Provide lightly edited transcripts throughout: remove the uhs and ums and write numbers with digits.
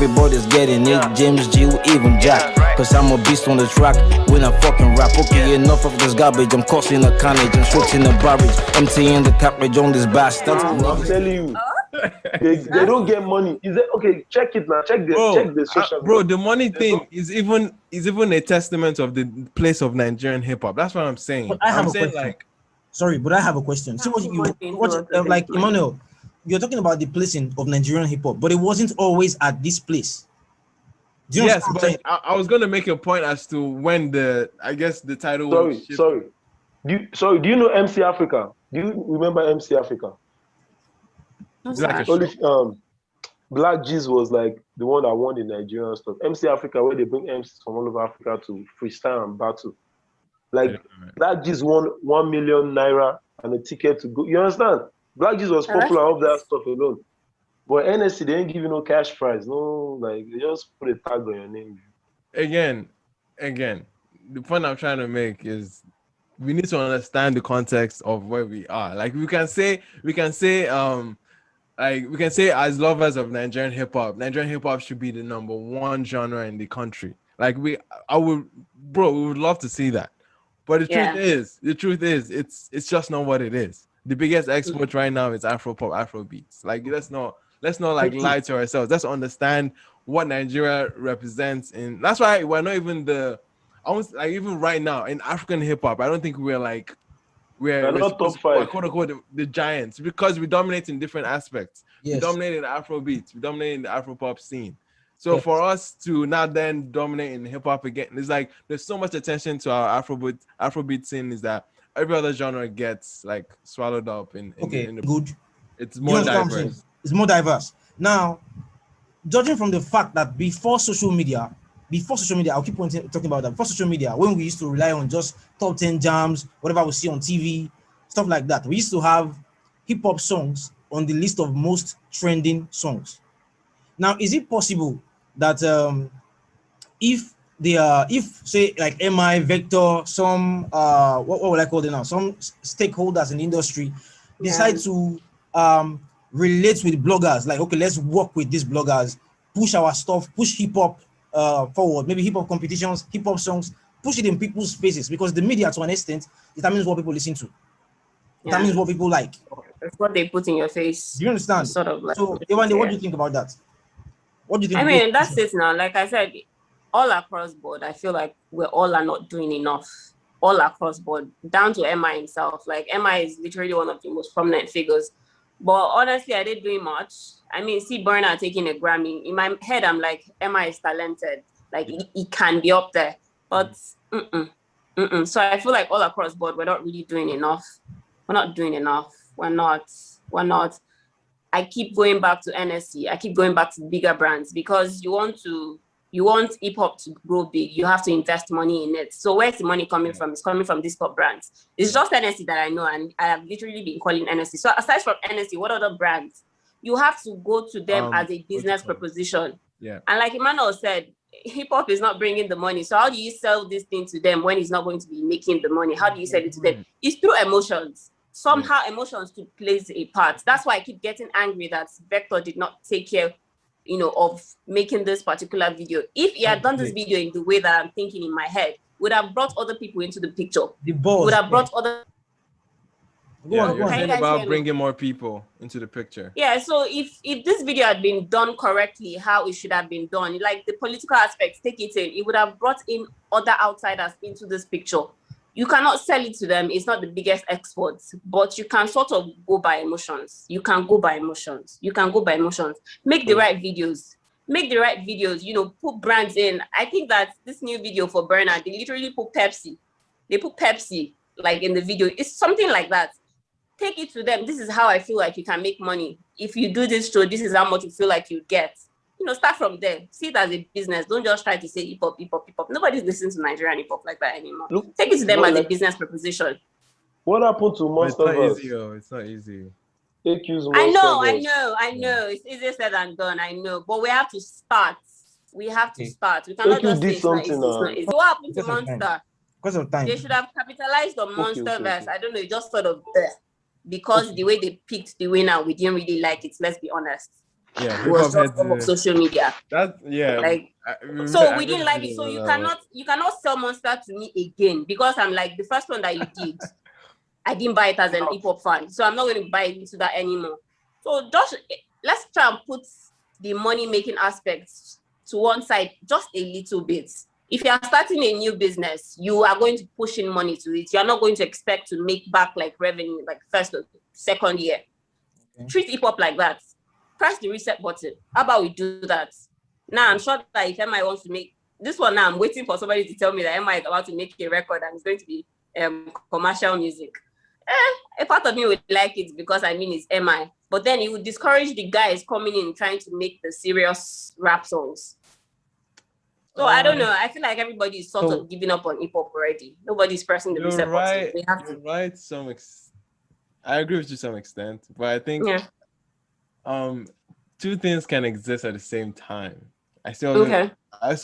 everybody's getting it. James G, even Jack. Cause I'm a beast on the track when I fucking rap. Okay, enough of this garbage. I'm causing a carnage. I'm shooting the barrage. Emptying the cartridge on this bastard. I'm telling you. They don't get money. Is it okay? Check it now. Check the social. Bro, the money thing is even a testament of the place of Nigerian hip hop. That's what I'm saying. But I have I'm a saying question. like, sorry, but I have a question. See like Emmanuel, you're talking about the placing of Nigerian hip hop, but it wasn't always at this place. Do you yes, but I was gonna make a point as to when the title. Sorry. Do you know MC Africa? Do you remember MC Africa? Like Black G's was like the one that won the Nigerian stuff. MC Africa, where they bring MCs from all over Africa to freestyle and battle. Like Black G's won 1 million naira and a ticket to go. You understand? Black G's was popular of that stuff alone. But NSC, they ain't give you no cash prize. No, like they just put a tag on your name. Again, the point I'm trying to make is we need to understand the context of where we are. Like we can say as lovers of Nigerian hip-hop should be the number one genre in the country. Like we would love to see that. But the truth is it's just not what it is. The biggest export right now is Afro-pop, Afro beats. Like let's not like lie to ourselves. Let's understand what Nigeria represents, and that's why we're not even even right now in African hip-hop, I don't think we're not top five, quote unquote the giants, because we dominate in different aspects. Yes. We dominate in the Afro beats, we dominate in the Afro pop scene. So for us to not then dominate in hip hop again, it's like there's so much attention to our Afrobeat scene, is that every other genre gets like swallowed up in good. It's more diverse. It's more diverse. Now, judging from the fact that before social media, I'll keep talking about that. Before social media, when we used to rely on just top 10 jams, whatever we see on TV, stuff like that, we used to have hip hop songs on the list of most trending songs. Now, is it possible that if say like MI, Vector, some what would I call them now? Some stakeholders in the industry decide to relate with bloggers, like, okay, let's work with these bloggers, push our stuff, push hip hop forward, maybe hip hop competitions, hip hop songs, push it in people's faces, because the media to an extent determines what people listen to. Determines what people like. It's what they put in your face. Do you understand? Sort of like, so, Owoniyi, what do you think about that? What do you think? I mean, that's it now. Like I said, all across board, I feel like we all are not doing enough. All across board, down to MI himself. Like MI is literally one of the most prominent figures. But honestly, I didn't do much. I mean, see Burna taking a Grammy. In my head, I'm like, MI is talented. Like he can be up there. But So I feel like all across board, we're not really doing enough. We're not doing enough. We're not. I keep going back to NSC. I keep going back to bigger brands, because you want hip hop to grow big, you have to invest money in it. So where's the money coming from? It's coming from these top brands. It's just NSC that I know, and I have literally been calling NSC. So aside from NSC, what other brands? You have to go to them as a business proposition. Yeah. And like Emmanuel said, hip hop is not bringing the money. So how do you sell this thing to them when it's not going to be making the money? How do you sell it to them? It's through emotions. Somehow emotions plays a part. That's why I keep getting angry that Vector did not take care, of making this particular video. If he had done this video in the way that I'm thinking in my head, would have brought other people into the picture. Would have brought other. You're saying about bringing more people into the picture. Yeah, so if this video had been done correctly, how it should have been done, like the political aspects, take it in, it would have brought in other outsiders into this picture. You cannot sell it to them. It's not the biggest export, but you can sort of go by emotions. Make the right videos. Put brands in. I think that this new video for Burna, they literally put Pepsi. They put Pepsi like in the video. It's something like that. Take it to them. This is how I feel like you can make money. If you do this show, this is how much you feel like you get. Start from there. See it as a business. Don't just try to say hip hop. Nobody's listening to Nigerian hip hop like that anymore. Take it to them as a business proposition. What happened to Monsterverse? It's not easy. I know. It's easier said than done. I know, but we have to start. We cannot just say it's not easy. What happened to Monster? Because of time. They should have capitalized on Monsterverse. I don't know. It just sort of there, because the way they picked the winner, we didn't really like it. Let's be honest. Yeah, It hip was hop just heads. off of social media. That yeah. Like, so we didn't like it. So you cannot sell Monster to me again, because I'm like, the first one that you did, I didn't buy it as an hip hop fan, so I'm not going to buy into that anymore. So just let's try and put the money making aspects to one side just a little bit. If you are starting a new business, you are going to push in money to it. You are not going to expect to make back like revenue like first or second year. Okay. Treat hip hop like that. Press the reset button. How about we do that? Now I'm sure that if MI wants to make this one, now I'm waiting for somebody to tell me that MI is about to make a record and it's going to be commercial music. A part of me would like it because I mean it's MI, but then it would discourage the guys coming in trying to make the serious rap songs. So I don't know. I feel like everybody is sort of giving up on hip hop already. Nobody's pressing the reset button. They have to. Right. I agree with you to some extent, but I think two things can exist at the same time. I saw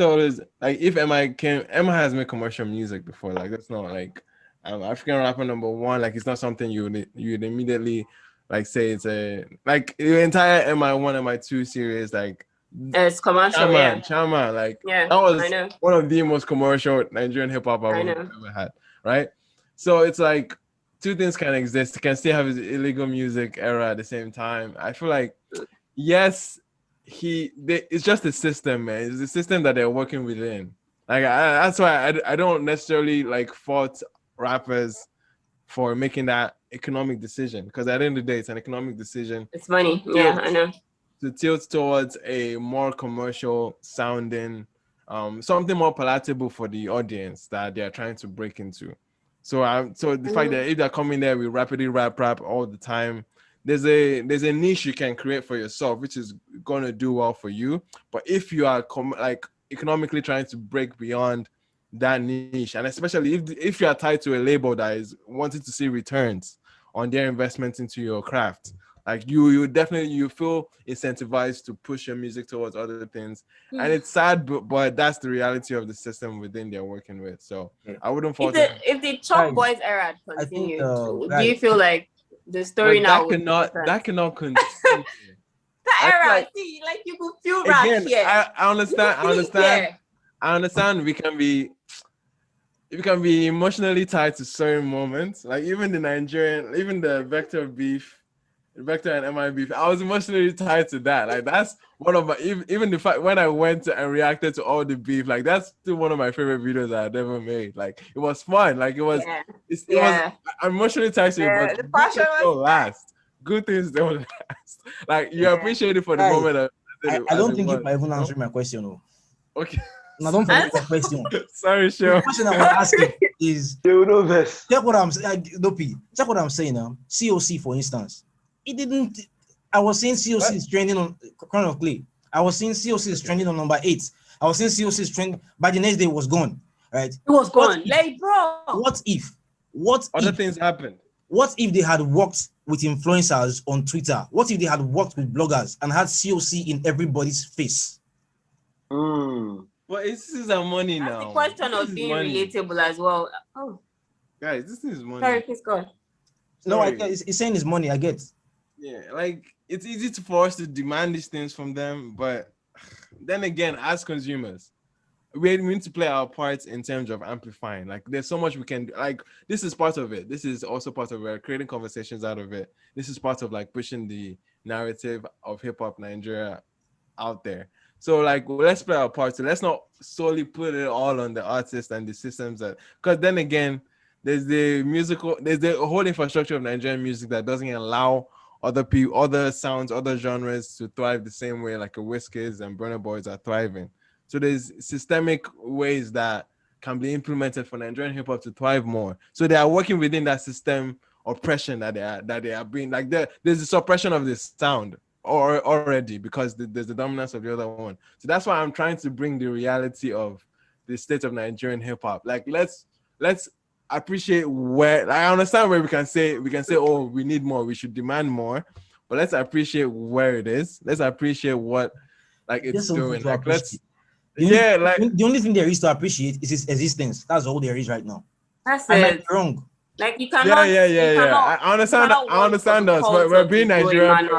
always like if Emma has made commercial music before. Like that's not like African rapper #1. Like it's not something you'd immediately like say it's a like the entire MI1 MI2 series like. It's commercial, Chama, like that was one of the most commercial Nigerian hip hop albums I've ever had, right? So it's like two things can exist. You can still have his illegal music era at the same time. I feel like yes, it's just a system, man. It's a system that they're working within. Like that's why I don't necessarily like fault rappers for making that economic decision, because at the end of the day, it's an economic decision. It's money, I know. To tilt towards a more commercial sounding, something more palatable for the audience that they are trying to break into. So the fact that if they're coming there with rapidly rap all the time, there's a niche you can create for yourself, which is gonna do well for you. But if you are like economically trying to break beyond that niche, and especially if you are tied to a label that is wanting to see returns on their investment into your craft, like you definitely feel incentivized to push your music towards other things. And it's sad, but that's the reality of the system within they're working with. So I wouldn't fault it. If the Chalk Boys era continued, do you feel like the story now that cannot continue? That era, see, like you could feel rap here. I understand we can be emotionally tied to certain moments, like even the Vector and MI beef. I was emotionally tied to that. Like that's one of my even the fact when I went and reacted to all the beef, like that's still one of my favorite videos that I've ever made. Like it was fun. Like it was I'm emotionally tied to it, but the passion don't last. Good things don't last. Like you appreciate it for the moment. I don't think you might even answer my question. No. Okay. Now don't forget the question. Sorry, sure. The question I was asking is check what I'm saying. Check what I'm saying now. COC, for instance. It didn't. I was saying COC is trending on Crown of Clay. I was saying COC is trending on number 8. I was saying COC is trending. By the next day, it was gone. Right? It was gone. Like, bro. What if other things happened? What if they had worked with influencers on Twitter? What if they had worked with bloggers and had COC in everybody's face? Well, this is our money now. That's the question of being relatable as well. Oh, guys, this is money. Sorry, please go. No, it's saying it's money. I get. Yeah, like it's easy for us to demand these things from them, but then again, as consumers, we need to play our parts in terms of amplifying. Like there's so much we can do. Like this is part of it. This is also part of it. Creating conversations out of it. This is part of like pushing the narrative of hip hop Nigeria out there. So like let's play our part. So let's not solely put it all on the artists and the systems because then again, there's the whole infrastructure of Nigerian music that doesn't allow other people, other sounds, other genres to thrive the same way like a Wizkid and Burna Boys are thriving. So there's systemic ways that can be implemented for Nigerian hip hop to thrive more. So they are working within that system oppression that they are being like there's a suppression of this sound or already because there's the dominance of the other one. So that's why I'm trying to bring the reality of the state of Nigerian hip hop. Like let's appreciate where I understand where we can say oh we need more, we should demand more, but let's appreciate where it is. Let's appreciate what like it's doing. Like the only thing there is to appreciate is its existence. That's all there is right now. That's I might be wrong. Like you cannot. I understand us. We're being Nigerian.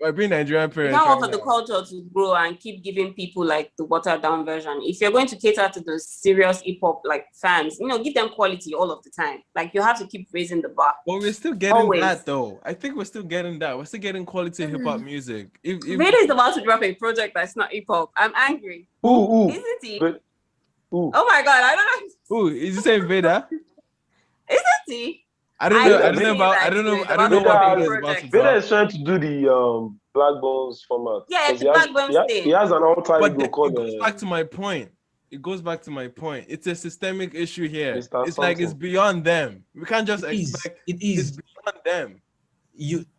We're being Nigerian You parents. don't want Right for the now. culture to grow and keep giving people like the watered down version. If you're going to cater to the serious hip hop like fans, give them quality all of the time. Like you have to keep raising the bar. But we're still getting Always. that though. I think we're still getting that. We're still getting quality hip hop music. If Vader is about to drop a project that's not hip hop. I'm angry. Who? Isn't he? Who? Oh my god, I don't know. Who is he saying Vader? Isn't he? I don't know what Vader is about to Vader drop. is trying to do the Black Bones format. Yeah, it's the 'Cause Black Bones thing. He has an alter But ego it called goes back to my point. It's a systemic issue here. Mr. It's like it's beyond them. We can't just expect It is. It's beyond them.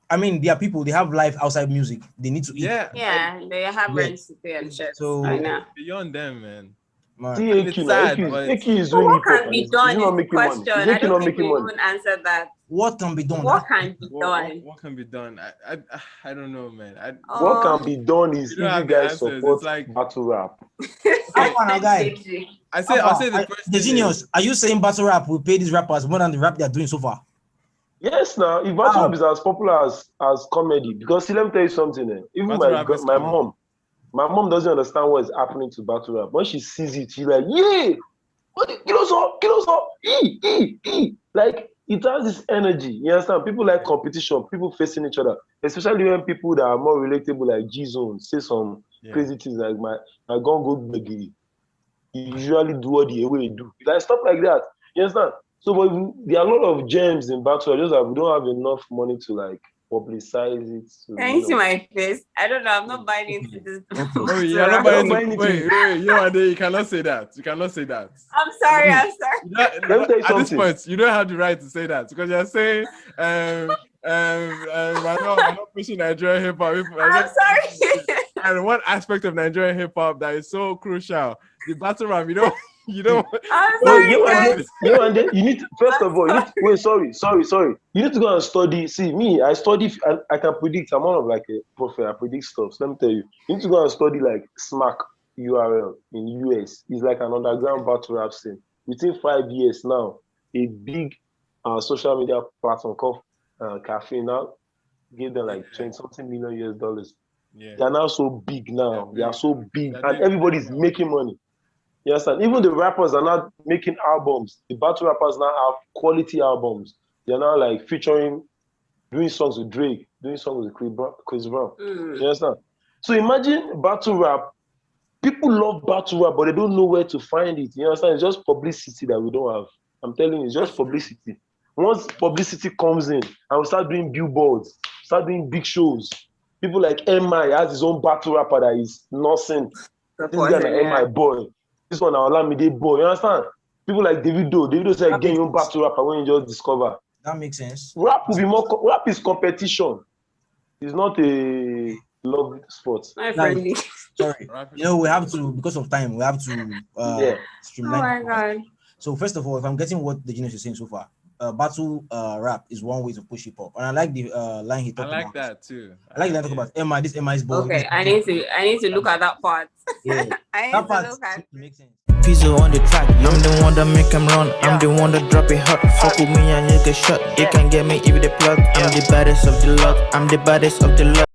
I mean, there are people, they have life outside music. They need to eat. Yeah, they have rents to pay and shit. So I know. Beyond them, man. Man. DAQ, It's sad, AQ but- is So doing what hip hop. can be He's done not is the making money. question. He's I making don't not think making we money. even answered that. What can be done? What can be done? What can be done? I don't know, man. What can be done is if You don't you have the guys answers. support It's like- battle rap. How far now, guy? I'll say the first thing Dejinious, is- are you saying battle rap will pay these rappers more than the rap they are doing so far? Yes, now if battle rap is as popular as comedy, because see, let me tell you something. Even Battle rap is my comedy. mom doesn't understand what is happening to battle rap. When she sees it, she's like, yeah, what kill us all, like it has this energy. You understand? People like competition, people facing each other, especially when people that are more relatable, like G-Zone, say some crazy things like my gun go biggie. You usually do what the way you do, like stuff like that. You understand? So, but there are a lot of gems in battle. Just that we don't have enough money to like publicize it. Can you see my face? I don't know. I'm not buying into this. Oh, you're not buying into wait, you know, you cannot say that. You cannot say that. I'm sorry. Let me tell you At this something. point, you don't have the right to say that because you're saying, we're not pushing Nigerian hip hop. I'm sorry. And one aspect of Nigerian hip hop that is so crucial, the battle rap, you don't. I'm Wait, sorry. you need to, first of all, sorry. You need to go and study. See, me, I study, I can predict. I'm one of like a prophet. I predict stuff. So let me tell you, you need to go and study like Smack URL in US. It's like an underground battle rap scene. Within 5 years now, a big social media platform called Cafe now gave them like $20-something million US. Yeah. They're now so big now. They are so big, and everybody's making money. You understand? Even the rappers are not making albums. The battle rappers now have quality albums. They're now like featuring, doing songs with Drake, doing songs with Chris Brown. You understand? So imagine battle rap. People love battle rap, but they don't know where to find it. You understand? It's just publicity that we don't have. I'm telling you, it's just publicity. Once publicity comes in and we start doing billboards, start doing big shows, people like MI has his own battle rapper that is nothing. This guy like MI boy. This one Olamide boy. You understand? People like Davido said again your battle rapper when you just discover. That makes sense. Rap will be more rap is competition. It's not a love sport. My friendly. Sorry. We have to, because of time, we have to streamline. Oh my god. So first of all, if I'm getting what Dejinious is saying so far, battle rap is one way to push hip hop, and I like the line he talked about. I like that too. I like that talk about Emma. This Emma's boy. Okay, I need to look at that part. Yeah, I need that to part look at. makes sense. Pizzo on the track, I'm the one that make him run. I'm the one that drop it hot. Fuck with me and you get shot. They can get me if they plot. I'm the baddest of the lot. I'm the baddest of the lot.